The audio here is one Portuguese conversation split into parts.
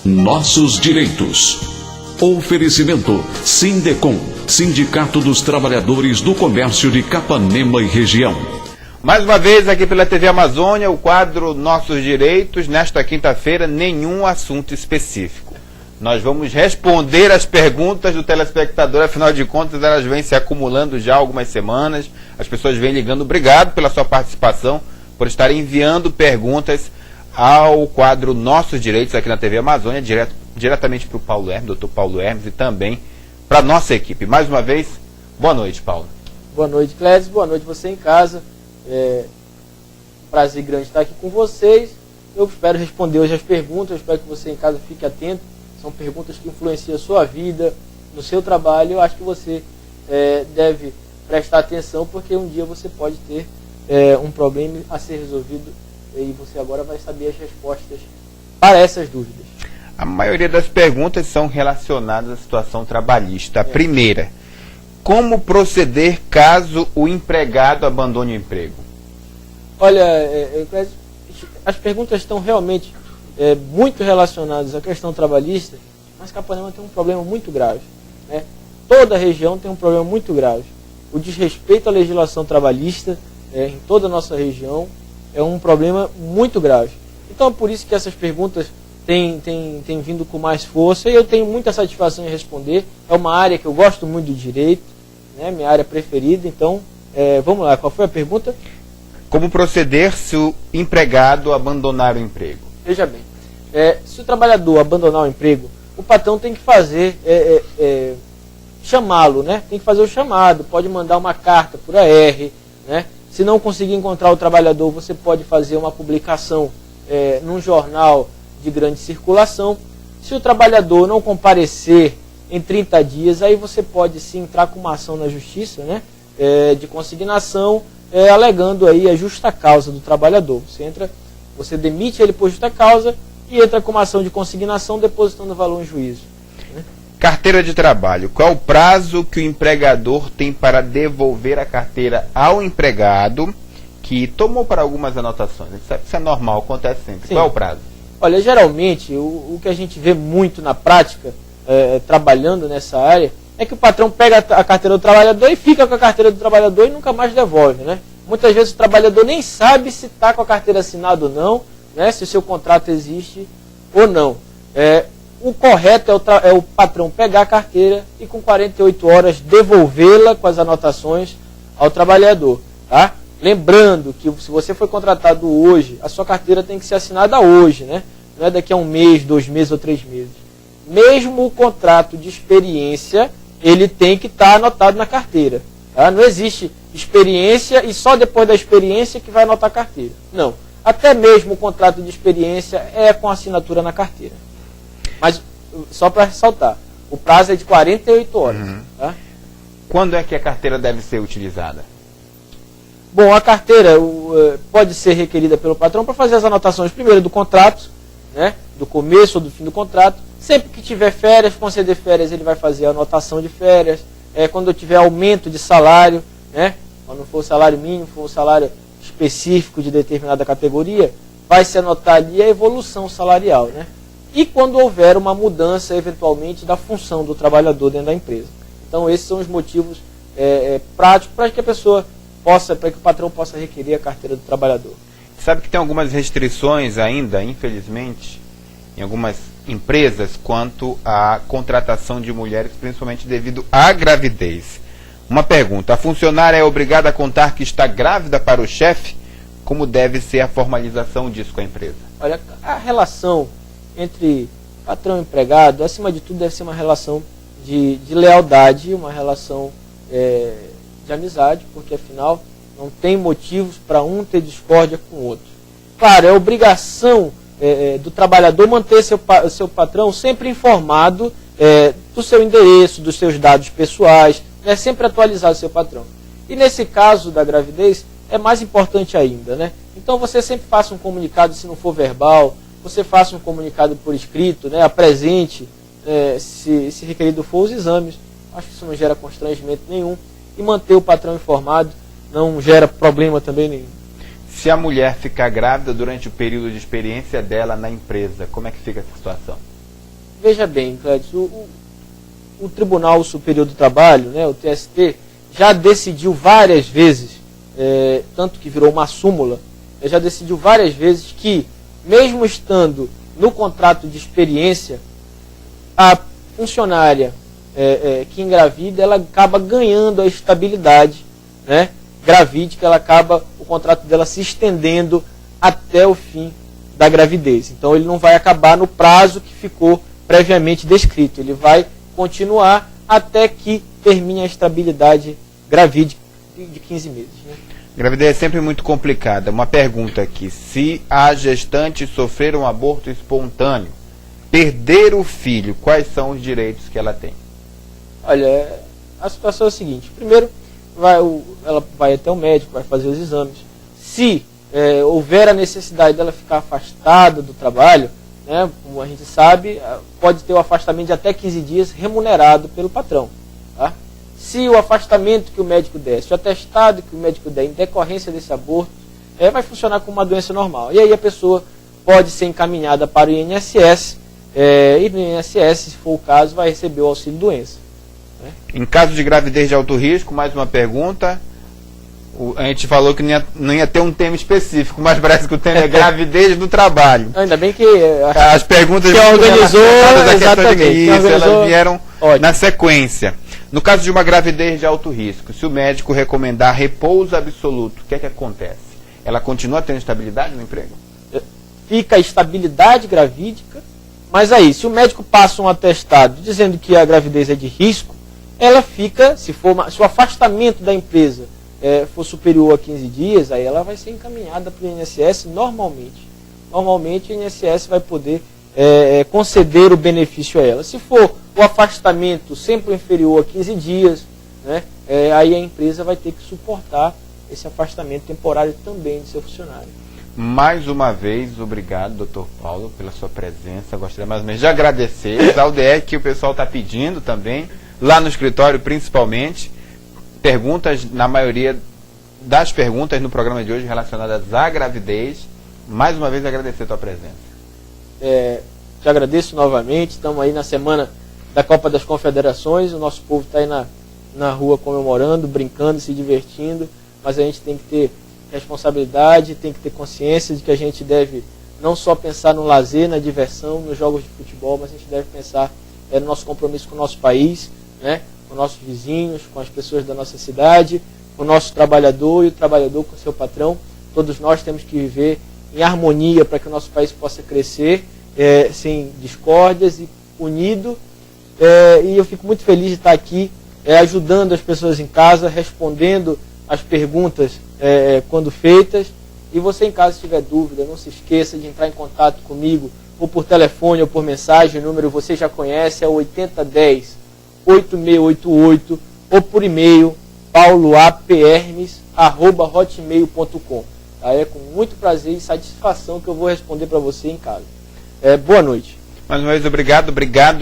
nossos direitos. Oferecimento Sindecom, Sindicato dos Trabalhadores do Comércio de Capanema e Região. Mais uma vez aqui pela TV Amazônia, o quadro Nossos Direitos. Nesta quinta-feira, nenhum assunto específico. Nós vamos responder as perguntas do telespectador, afinal de contas elas vêm se acumulando já há algumas semanas. As pessoas vêm ligando. Obrigado pela sua participação, por estar enviando perguntas ao quadro Nossos Direitos aqui na TV Amazônia, diretamente para o Paulo Hermes, doutor Paulo Hermes, e também para a nossa equipe. Mais uma vez, boa noite, Paulo. Boa noite, Clédis. Boa noite você em casa. Prazer grande estar aqui com vocês. Eu espero responder hoje as perguntas, eu espero que você em casa fique atento. São perguntas que influenciam a sua vida, no seu trabalho. Eu acho que você deve prestar atenção, porque um dia você pode ter um problema a ser resolvido e você agora vai saber as respostas para essas dúvidas. A maioria das perguntas são relacionadas à situação trabalhista. A primeira, como proceder caso o empregado abandone o emprego? Olha, as perguntas estão realmente muito relacionadas à questão trabalhista, mas Capanema tem um problema muito grave, né? Toda a região tem um problema muito grave. O desrespeito à legislação trabalhista em toda a nossa região é um problema muito grave. Então é por isso que essas perguntas têm vindo com mais força e eu tenho muita satisfação em responder. É uma área que eu gosto muito do direito, né? Minha área preferida. Então, vamos lá, qual foi a pergunta? Como proceder se o empregado abandonar o emprego? Veja bem, se o trabalhador abandonar o emprego, o patrão tem que fazer, chamá-lo, né? Tem que fazer o chamado, pode mandar uma carta por AR, né? Se não conseguir encontrar o trabalhador, você pode fazer uma publicação num jornal de grande circulação. Se o trabalhador não comparecer em 30 dias, aí você pode sim entrar com uma ação na justiça, né? De consignação, alegando aí a justa causa do trabalhador. Você demite ele por justa causa e entra com uma ação de consignação depositando o valor em juízo, né? Carteira de trabalho. Qual é o prazo que o empregador tem para devolver a carteira ao empregado que tomou para algumas anotações? Isso é normal, acontece sempre. Sim. Qual é o prazo? Olha, geralmente, o que a gente vê muito na prática, trabalhando nessa área, é que o patrão pega a carteira do trabalhador e fica com a carteira do trabalhador e nunca mais devolve, né? Muitas vezes o trabalhador nem sabe se está com a carteira assinada ou não, né? Se o seu contrato existe ou não. O correto é o patrão pegar a carteira e com 48 horas devolvê-la com as anotações ao trabalhador, tá? Lembrando que se você foi contratado hoje, a sua carteira tem que ser assinada hoje, né? Não é daqui a um mês, 2 meses ou 3 meses. Mesmo o contrato de experiência, ele tem que estar anotado na carteira, tá? Não existe experiência e só depois da experiência que vai anotar a carteira. Não. Até mesmo o contrato de experiência é com assinatura na carteira. Mas, só para ressaltar, o prazo é de 48 horas. Uhum. Tá? Quando é que a carteira deve ser utilizada? Bom, a carteira pode ser requerida pelo patrão para fazer as anotações primeiro do contrato, né? Do começo ou do fim do contrato. Sempre que tiver férias, conceder férias, ele vai fazer a anotação de férias. Quando tiver aumento de salário, né? Quando for o salário mínimo, for o salário específico de determinada categoria, vai se anotar ali a evolução salarial, né? E quando houver uma mudança, eventualmente, da função do trabalhador dentro da empresa. Então, esses são os motivos práticos para que a pessoa para que o patrão possa requerer a carteira do trabalhador. Sabe que tem algumas restrições ainda, infelizmente, em algumas empresas, quanto à contratação de mulheres, principalmente devido à gravidez. Uma pergunta: a funcionária é obrigada a contar que está grávida para o chefe? Como deve ser a formalização disso com a empresa? Olha, a relação entre patrão e empregado, acima de tudo, deve ser uma relação de lealdade, uma relação de amizade, porque afinal não tem motivos para um ter discórdia com o outro. Claro, é obrigação do trabalhador manter seu patrão sempre informado do seu endereço, dos seus dados pessoais, sempre atualizar o seu patrão. E nesse caso da gravidez, é mais importante ainda, né? Então você sempre faça um comunicado, se não for verbal, você faça um comunicado por escrito, né? Apresente, se requerido for, os exames. Acho que isso não gera constrangimento nenhum. E manter o patrão informado não gera problema também nenhum. Se a mulher ficar grávida durante o período de experiência dela na empresa, como é que fica essa situação? Veja bem, Clédio, o Tribunal Superior do Trabalho, né, o TST, já decidiu várias vezes, tanto que virou uma súmula, já decidiu várias vezes que, mesmo estando no contrato de experiência, a funcionária que engravida, ela acaba ganhando a estabilidade, né, gravídica, o contrato dela se estendendo até o fim da gravidez. Então ele não vai acabar no prazo que ficou previamente descrito, ele vai continuar até que termine a estabilidade gravídica de 15 meses. Né? Gravidez é sempre muito complicada. Uma pergunta aqui: se a gestante sofrer um aborto espontâneo, perder o filho, quais são os direitos que ela tem? Olha, a situação é a seguinte: primeiro, ela vai até o médico, vai fazer os exames. Se houver a necessidade dela ficar afastada do trabalho, né, como a gente sabe, pode ter o afastamento de até 15 dias remunerado pelo patrão. Tá? Se o afastamento que o médico der, se o atestado que o médico der em decorrência desse aborto, vai funcionar como uma doença normal. E aí a pessoa pode ser encaminhada para o INSS, e no INSS, se for o caso, vai receber o auxílio-doença. Né? Em caso de gravidez de alto risco, mais uma pergunta. A gente falou que não ia ter um tema específico, mas parece que o tema é gravidez do trabalho. Ainda bem que as perguntas que organizou, exatamente, elas vieram na sequência. No caso de uma gravidez de alto risco, se o médico recomendar repouso absoluto, o que é que acontece? Ela continua tendo estabilidade no emprego? Fica a estabilidade gravídica, mas aí, se o médico passa um atestado dizendo que a gravidez é de risco, ela fica, se o afastamento da empresa for superior a 15 dias, aí ela vai ser encaminhada para o INSS normalmente. Normalmente o INSS vai poder conceder o benefício a ela. Se for o afastamento sempre inferior a 15 dias, né, aí a empresa vai ter que suportar esse afastamento temporário também de seu funcionário. Mais uma vez, obrigado, doutor Paulo, pela sua presença. Gostaria mais ou menos de agradecer ao DR que o pessoal está pedindo também, lá no escritório principalmente. Perguntas, na maioria das perguntas no programa de hoje relacionadas à gravidez. Mais uma vez agradecer a tua presença. Te agradeço novamente. Estamos aí na semana da Copa das Confederações. O nosso povo está aí na rua comemorando, brincando, se divertindo. Mas a gente tem que ter responsabilidade, tem que ter consciência de que a gente deve não só pensar no lazer, na diversão, nos jogos de futebol, mas a gente deve pensar no nosso compromisso com o nosso país, né? Com nossos vizinhos, com as pessoas da nossa cidade, com o nosso trabalhador e o trabalhador com o seu patrão. Todos nós temos que viver em harmonia para que o nosso país possa crescer, sem discórdias e unido. E eu fico muito feliz de estar aqui ajudando as pessoas em casa, respondendo as perguntas quando feitas. E você em casa, se tiver dúvida, não se esqueça de entrar em contato comigo, ou por telefone ou por mensagem. O número você já conhece, é o 8010-8688, ou por e-mail, pauloapermes@hotmail.com. Tá? É com muito prazer e satisfação que eu vou responder para você em casa. Boa noite. Mais uma vez, obrigado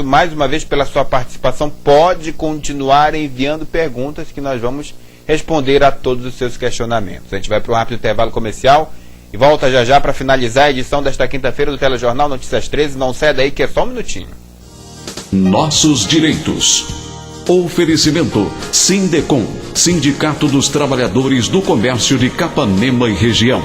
mais uma vez pela sua participação. Pode continuar enviando perguntas que nós vamos responder a todos os seus questionamentos. A gente vai para um rápido intervalo comercial e volta já já para finalizar a edição desta quinta-feira do Telejornal Notícias 13. Não sai daí que é só um minutinho. Nossos direitos. Oferecimento Sindecom, Sindicato dos Trabalhadores do Comércio de Capanema e Região.